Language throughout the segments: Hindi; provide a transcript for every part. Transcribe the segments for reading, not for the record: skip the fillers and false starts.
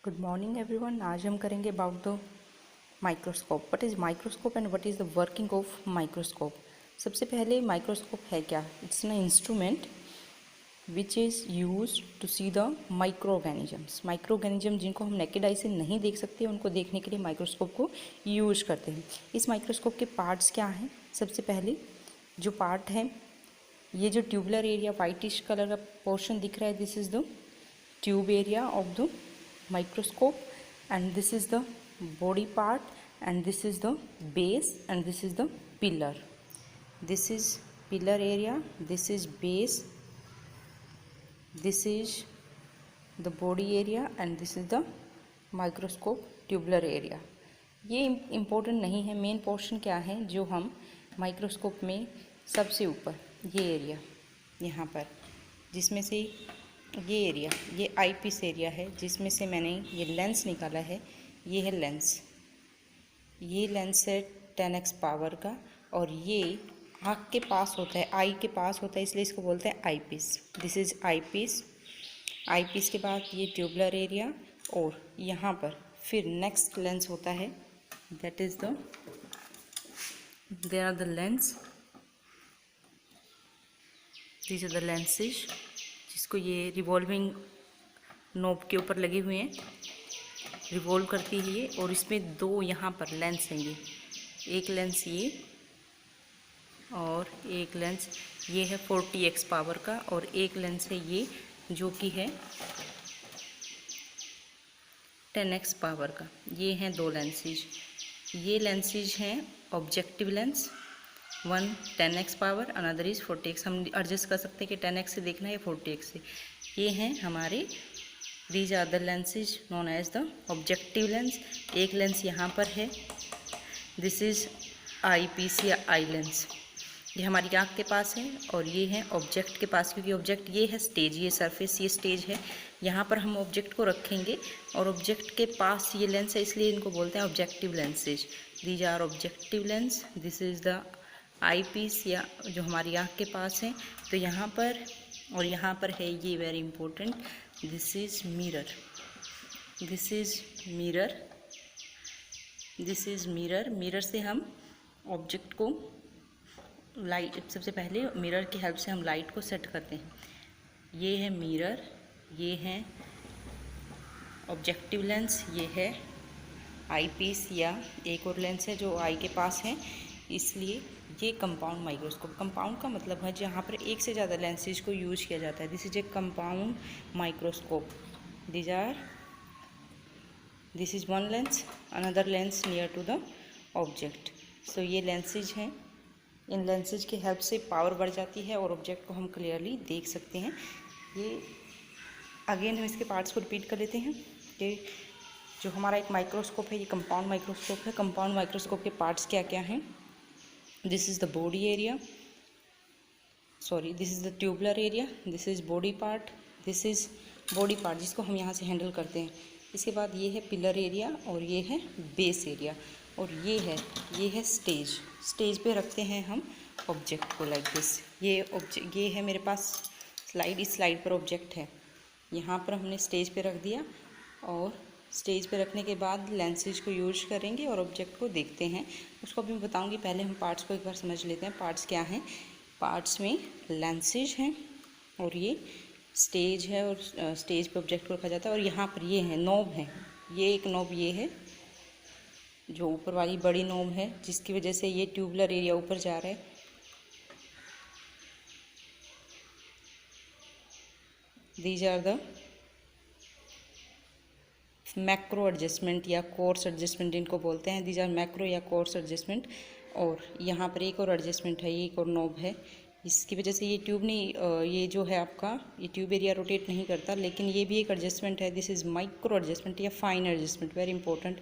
Good morning everyone. आज हम करेंगे about the microscope. What is microscope and what is the working of microscope. सबसे पहले माइक्रोस्कोप है क्या? It's an instrument which is use to see the micro organisms. Micro organism जिनको हम नेकेड आई से नहीं देख सकते, उनको देखने के लिए माइक्रोस्कोप को यूज करते हैं। इस माइक्रोस्कोप के पार्ट्स क्या हैं? सबसे पहले जो पार्ट है, ये जो ट्यूबुलर एरिया वाइटिश कलर का पोर्शन दिख रहा है, this is the tube area of the microscope, and this is the body part, and this is the base, and this is the pillar. This is pillar area, this is base, this is the body area, and this is the microscope tubular area. ये इम्पोर्टेंट नहीं है। मेन पोर्शन क्या है जो हम माइक्रोस्कोप में सबसे ऊपर ये एरिया यहाँ पर, जिसमें से ये एरिया, ये आई पीस एरिया है जिसमें से मैंने ये लेंस निकाला है। ये है लेंस, ये लेंस है 10x पावर का, और ये आँख के पास होता है, आई के पास होता है, इसलिए इसको बोलते हैं eyepiece. This is eyepiece. Eyepiece के बाद ये ट्यूबुलर एरिया, और यहाँ पर फिर नेक्स्ट लेंस होता है, that is the there are the lens, these are the lenses, जिसको ये रिवॉल्विंग नोब के ऊपर लगे हुए हैं, रिवॉल्व करती है ये। और इसमें दो यहाँ पर लेंस हैं, ये एक लेंस ये, और एक लेंस ये है 40x पावर का, और एक लेंस है ये जो कि है 10x पावर का। ये हैं दो लेंसेज। ये लेंसेज हैं objective lens, one 10x power, another is 40x। हम एडजस्ट कर सकते हैं कि 10x से देखना है या 40x से। ये हैं हमारे these are the lenses known as the objective lens. एक लेंस यहाँ पर है, दिस इज़ आई पीस या आई लेंस, ये हमारी आँख के पास है, और ये है ऑब्जेक्ट के पास, क्योंकि ऑब्जेक्ट ये है स्टेज, ये सरफेस, ये स्टेज है, यहाँ पर हम ऑब्जेक्ट को रखेंगे, और ऑब्जेक्ट के पास ये लेंस है, इसलिए इनको बोलते हैं objective lenses. These are objective lens, this is the eyepiece या जो हमारी आँख के पास है। तो यहाँ पर और यहाँ पर है ये very important, this is mirror, this is mirror, this is mirror. Mirror से हम ऑब्जेक्ट को लाइट, सबसे पहले मिरर की हेल्प से हम लाइट को सेट करते हैं। ये है मिरर, ये है ऑब्जेक्टिव लेंस, ये है आई पीस या एक और लेंस है जो आई के पास है, इसलिए ये कंपाउंड माइक्रोस्कोप। कंपाउंड का मतलब है जहाँ पर एक से ज़्यादा लेंसेज को यूज किया जाता है। This is a compound microscope. This is one lens, another lens near to the object. So ये लेंसेज हैं, इन लेंसेज की हेल्प से पावर बढ़ जाती है और ऑब्जेक्ट को हम क्लियरली देख सकते हैं। ये अगेन हम इसके पार्ट्स को रिपीट कर लेते हैं कि जो हमारा एक माइक्रोस्कोप है, ये कंपाउंड माइक्रोस्कोप है। कंपाउंड माइक्रोस्कोप के पार्ट्स क्या क्या हैं? This is the body area, sorry, this is the tubular area, this is body part, this is body part जिसको हम यहाँ से हैंडल करते हैं। इसके बाद ये है पिलर एरिया, और ये है बेस एरिया, और ये है स्टेज। स्टेज पे रखते हैं हम ऑब्जेक्ट को लाइक दिस। ये है मेरे पास स्लाइड, इस स्लाइड पर ऑब्जेक्ट है, यहाँ पर हमने स्टेज पे रख दिया, और स्टेज पे रखने के बाद लेंसेज को यूज करेंगे और ऑब्जेक्ट को देखते हैं। उसको अभी मैं बताऊंगी, पहले हम पार्ट्स को एक बार समझ लेते हैं। पार्ट्स क्या हैं? पार्ट्स में लेंसेज हैं, और ये स्टेज है, और स्टेज पे ऑब्जेक्ट को रखा जाता है। और यहाँ पर ये है नोब है, ये एक नोब ये है जो ऊपर वाली बड़ी नोब है, जिसकी वजह से ये ट्यूबुलर एरिया ऊपर जा रहा है। These are the macro adjustment या कोर्स एडजस्टमेंट इनको बोलते हैं। दीज आर मैक्रो या कोर्स एडजस्टमेंट। और यहाँ पर एक और एडजस्टमेंट है, ये एक और नोब है, इसकी वजह से ये ट्यूब नहीं, ये जो है आपका ये ट्यूब एरिया रोटेट नहीं करता, लेकिन ये भी एक एडजस्टमेंट है। दिस इज़ माइक्रो एडजस्टमेंट या fine adjustment, very important.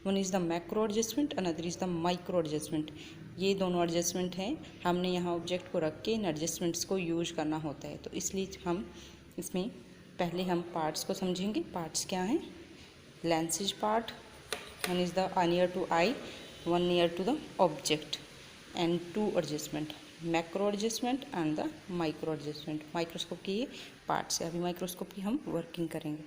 One is the macro adjustment, another is the micro adjustment. ये दोनों एडजस्टमेंट हैं, हमने यहाँ ऑब्जेक्ट को रख के इन एडजस्टमेंट्स को यूज करना होता है। तो इसलिए हम इसमें पहले हम पार्ट्स को समझेंगे। पार्ट्स क्या हैं? Lenses part, one is the near to eye, one near to the object, and two adjustment, macro adjustment and the micro adjustment। Microscope की ये पार्ट्स है। अभी माइक्रोस्कोप की हम वर्किंग करेंगे।